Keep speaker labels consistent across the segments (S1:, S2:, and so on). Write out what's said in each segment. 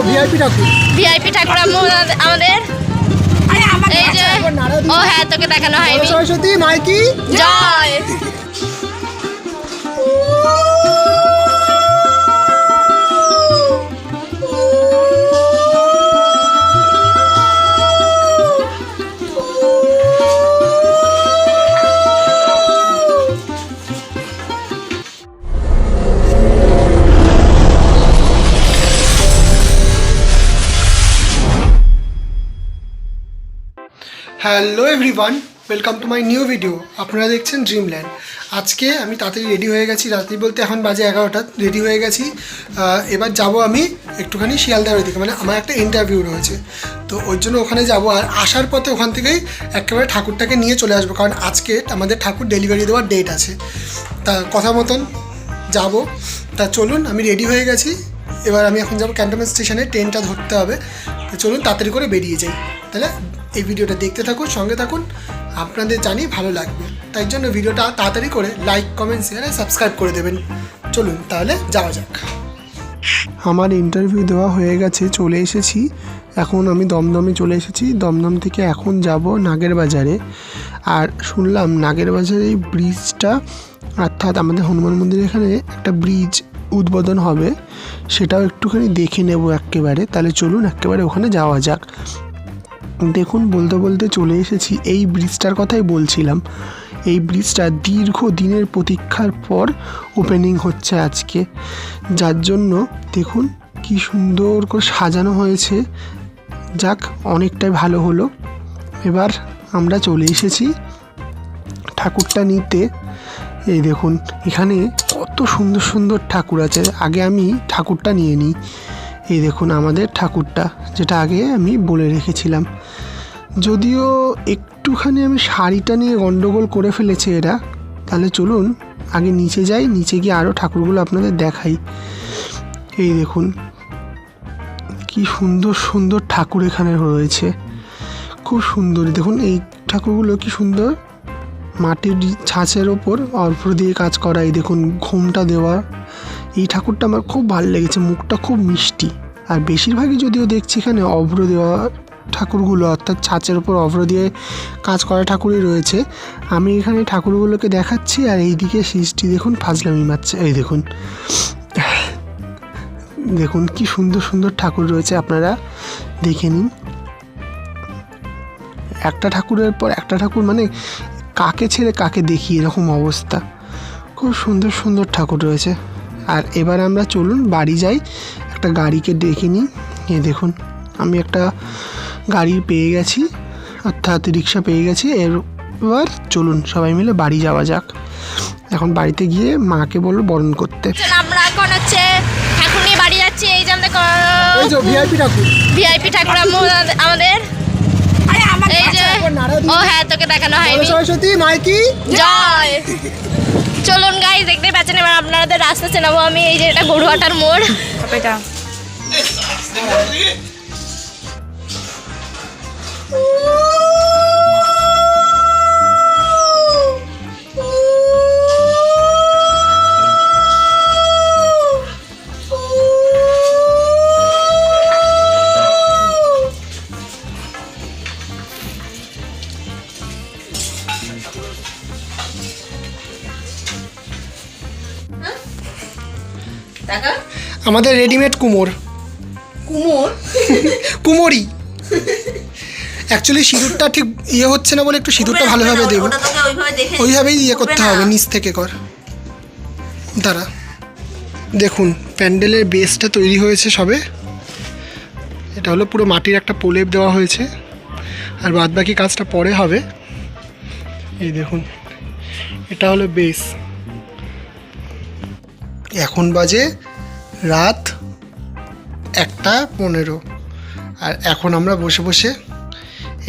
S1: VIP ঠাকুর আমাদের এই যে ও হ্যাঁ তোকে দেখানো হয়নি।
S2: সরস্বতী মাইকি
S1: জয়।
S2: Hello everyone, welcome to my new video. আপনারা দেখছেন ড্রিমল্যান্ড। আজকে আমি তাড়াতাড়ি রেডি হয়ে গেছি, রাত্রি বলতে এখন বাজে 11টা, রেডি হয়ে গেছি। এবার যাব আমি একটুখানি শিয়ালদার ওইদিকে, মানে আমার একটা ইন্টারভিউ রয়েছে, তো ওই জন্য ওখানে যাব। আর আসার পথে ওখান থেকেই একেবারে ঠাকুরটাকে নিয়ে চলে আসবো, কারণ আজকে আমাদের ঠাকুর ডেলিভারি দেওয়ার ডেট আছে। তা কথা মতন যাব। তা চলুন, আমি রেডি হয়ে গেছি। এবার আমি এখন যাবো ক্যান্টনমেন্ট স্টেশনে, ট্রেনটা ধরতে হবে। তো চলুন তাড়াতাড়ি করে বেরিয়ে যাই। তাহলে এই ভিডিওটা দেখতে থাকুন, সঙ্গে থাকুন, আপনাদের জানি ভালো লাগবে। তাই জন্য ভিডিওটা তাড়াতাড়ি করে লাইক, কমেন্ট, শেয়ার আর সাবস্ক্রাইব করে দেবেন। চলুন তাহলে যাওয়া যাক। আমার ইন্টারভিউ দেওয়া হয়ে গেছে, চলে এসেছি। এখন আমি দমদমে চলে এসেছি। দমদম থেকে এখন যাব নাগের বাজারে। আর শুনলাম নাগের বাজারে এই ব্রিজটা, অর্থাৎ আমাদের হনুমান মন্দিরের এখানে একটা ব্রিজ উদ্বোধন হবে, সেটাও একটুখানি দেখে নেব একেবারে। তাহলে চলুন একেবারে ওখানে যাওয়া যাক। দেখুন, বলতে বলতে চলে এসেছি। এই ব্রিজটার কথাই বলছিলাম। এই ব্রিজটা দীর্ঘ দিনের প্রতীক্ষার পর ওপেনিং হচ্ছে আজকে, যার জন্য দেখুন কি সুন্দর করে সাজানো হয়েছে। যাক, অনেকটাই ভালো হলো। এবার আমরা চলে এসেছি ঠাকুরটা নিতে। এই দেখুন এখানে কত সুন্দর সুন্দর ঠাকুর আছে। আগে আমি ঠাকুরটা নিয়ে নিই। এই দেখুন আমাদের ঠাকুরটা, যেটা আগে আমি বলে রেখেছিলাম। যদিও একটুখানি আমি শাড়িটা নিয়ে গন্ডগোল করে ফেলেছে এরা। তাহলে চলুন আগে নিচে যাই, নিচে গিয়ে আরও ঠাকুরগুলো আপনাদের দেখাই। এই দেখুন কি সুন্দর সুন্দর ঠাকুর এখানে রয়েছে, খুব সুন্দর। দেখুন এই ঠাকুরগুলো কি সুন্দর, মাটির ছাঁচের ওপর অভ্র দিয়ে কাজ করা। এই দেখুন ঘুমটা দেওয়া। এই ঠাকুরটা আমার খুব ভালো লেগেছে, মুখটা খুব মিষ্টি। আর বেশিরভাগই যদিও দেখছি এখানে অভ্র দেওয়া ঠাকুরগুলো, অর্থাৎ ছাঁচের ওপর অভ্র দিয়ে কাজ করা ঠাকুরই রয়েছে। আমি এখানে ঠাকুরগুলোকে দেখাচ্ছি, আর এইদিকে সৃষ্টি দেখুন ফাজলামি মারছে। এই দেখুন, দেখুন কি সুন্দর সুন্দর ঠাকুর রয়েছে, আপনারা দেখে নিন। একটা ঠাকুরের পর একটা ঠাকুর, মানে কাকে ছেড়ে কাকে দেখি এরকম অবস্থা। খুব সুন্দর সুন্দর ঠাকুর রয়েছে। আর এবার আমরা চলুন বাড়ি যাই, একটা গাড়িকে ডেকে নিই। এই দেখুন আমি একটা গাড়ি পেয়ে গেছি, অর্থাৎ রিক্সা পেয়ে গেছি। এবার চলুন সবাই মিলে বাড়ি যাওয়া যাক। এখন বাড়িতে গিয়ে মাকে বলবো বরণ করতে।
S1: আমরা এখন হচ্ছে ঠাকুর নিয়ে বাড়ি যাচ্ছি। এই যে আমাদের ভিআইপি ঠাকুর আমাদের এই যে ও হ্যাঁ তোকে দেখানো হয়নি।
S2: সরস্বতী মাইকি
S1: জয়। চলুন গাইস, দেখতে পাচ্ছেন এবার আপনাদের রাস্তা চেনাবো আমি। এই যে এটা গরুহাটার মোড়। এটা
S2: আমাদের রেডিমেড কুমোর কুমোরি। অ্যাকচুয়ালি সিঁদুরটা ঠিক ইয়ে হচ্ছে না বলে একটু সিঁদুরটা ভালোভাবে দেবো, ওইভাবেই ইয়ে করতে হবে, নিচ থেকে কর। দাঁড়া, দেখুন প্যান্ডেলের বেসটা তৈরি হয়েছে সবে। এটা হলো পুরো মাটির একটা প্রলেপ দেওয়া হয়েছে, আর বাদবাকি কাজটা পরে হবে। এই দেখুন এটা হলো বেস। এখন বাজে রাত 1:15, আর এখন আমরা বসে বসে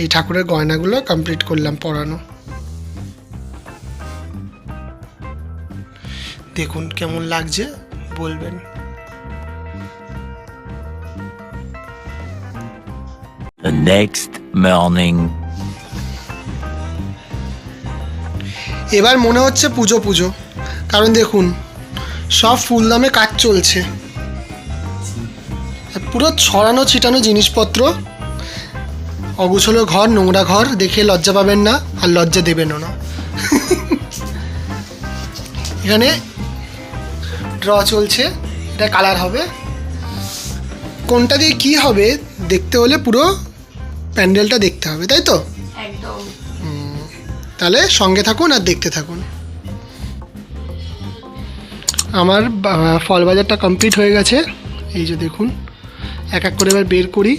S2: এই ঠাকুরের গয়নাগুলো কমপ্লিট করলাম পরানো। দেখুন কেমন লাগছে বলবেন।
S3: The next morning.
S2: এবার মনে হচ্ছে পুজো পুজো, কারণ দেখুন সব ফুলদামে কাজ চলছে। আর পুরো ছড়ানো ছিটানো জিনিসপত্র, অগুছলো ঘর, নোংরা ঘর দেখে লজ্জা পাবেন না আর লজ্জা দেবেনও না। এখানে ড্র চলছে, এটা কালার হবে। কোনটা দিয়ে কি হবে দেখতে হলে পুরো প্যান্ডেলটা দেখতে হবে, তাই তো?
S1: একদম।
S2: তাহলে সঙ্গে থাকুন আর দেখতে থাকুন। আমার ফল বাজারটা কমপ্লিট হয়ে গেছে, এই যে দেখুন। এক এক করে এবার বের করি।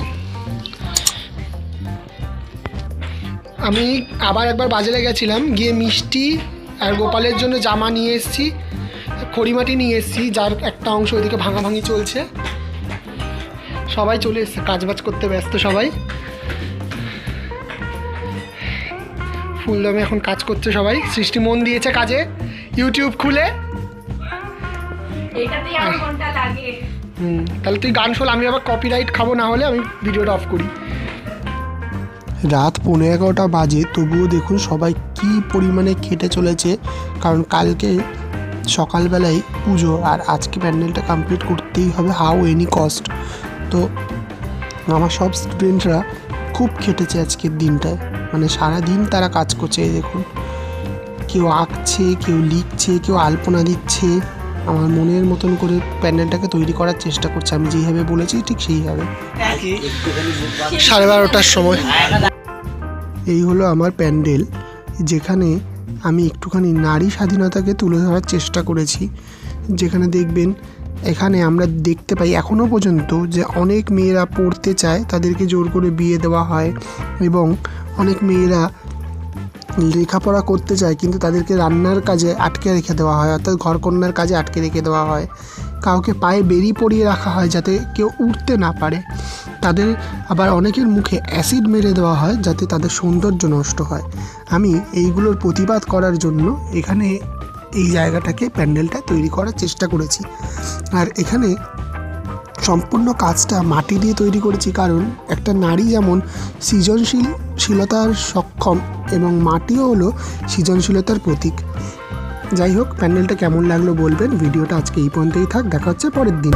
S2: আমি আবার একবার বাজারে গেছিলাম, গিয়ে মিষ্টি আর গোপালের জন্য জামা নিয়ে এসেছি, খড়িমাটি নিয়ে এসেছি, যার একটা অংশ ওইদিকে ভাঙাভাঙি চলছে। সবাই চলে এসছে, কাজবাজ করতে ব্যস্ত সবাই। ফুলদমে এখন কাজ করছে সবাই। সৃষ্টি মন দিয়েছে কাজে, ইউটিউব খুলে।
S1: এটাতেই আমার ঘন্টা লাগে।
S2: তাহলে তুই গান শোন, আমি আবার কপিরাইট খাবো, না হলে আমি ভিডিওটা অফ করি। রাত 11:15 বাজে, তবুও দেখুন সবাই কি পরিমাণে খেটে চলেছে, কারণ কালকে সকালবেলায় পুজো আর আজকে প্যান্ডেলটা কমপ্লিট করতেই হবে, হাউ এনি কস্ট। তো আমার সব স্টুডেন্টরা খুব খেটেছে আজকের দিনটায়, মানে সারাদিন তারা কাজ করছে। এই দেখুন, কেউ আঁকছে, কেউ লিখছে, কেউ আলপনা দিচ্ছে, আমার মনের মতন করে প্যান্ডেলটাকে তৈরি করার চেষ্টা করছে। আমি যেইভাবে বলেছি ঠিক সেইভাবে। 12:30টার সময় এই হলো আমার প্যান্ডেল, যেখানে আমি একটুখানি নারী স্বাধীনতাকে তুলে ধরার চেষ্টা করেছি। যেখানে দেখবেন, এখানে আমরা দেখতে পাই এখনও পর্যন্ত যে অনেক মেয়েরা পড়তে চায়, তাদেরকে জোর করে বিয়ে দেওয়া হয়, এবং অনেক মেয়েরা লেখাপড়া করতে চায় কিন্তু তাদেরকে রান্নার কাজে আটকে রেখে দেওয়া হয়, অর্থাৎ ঘরকন্যার কাজে আটকে রেখে দেওয়া হয়। কাউকে পায়ে বেরি পরিয়ে রাখা হয় যাতে কেউ উঠতে না পারে। তাদের আবার অনেকের মুখে অ্যাসিড মেরে দেওয়া হয় যাতে তাদের সৌন্দর্য নষ্ট হয়। আমি এইগুলোর প্রতিবাদ করার জন্য এখানে এই জায়গাটাকে, প্যান্ডেলটা তৈরি করার চেষ্টা করেছি। আর এখানে সম্পূর্ণ কাজটা মাটি দিয়ে তৈরি করেছি, কারণ একটা নারী যেমন সৃজনশীলতার সক্ষম, এবং মাটিও হলো সৃজনশীলতার প্রতীক। যাই হোক, প্যান্ডেলটা কেমন লাগলো বলবেন। ভিডিওটা আজকে এই পর্যন্তই থাক, দেখা হচ্ছে পরের দিন।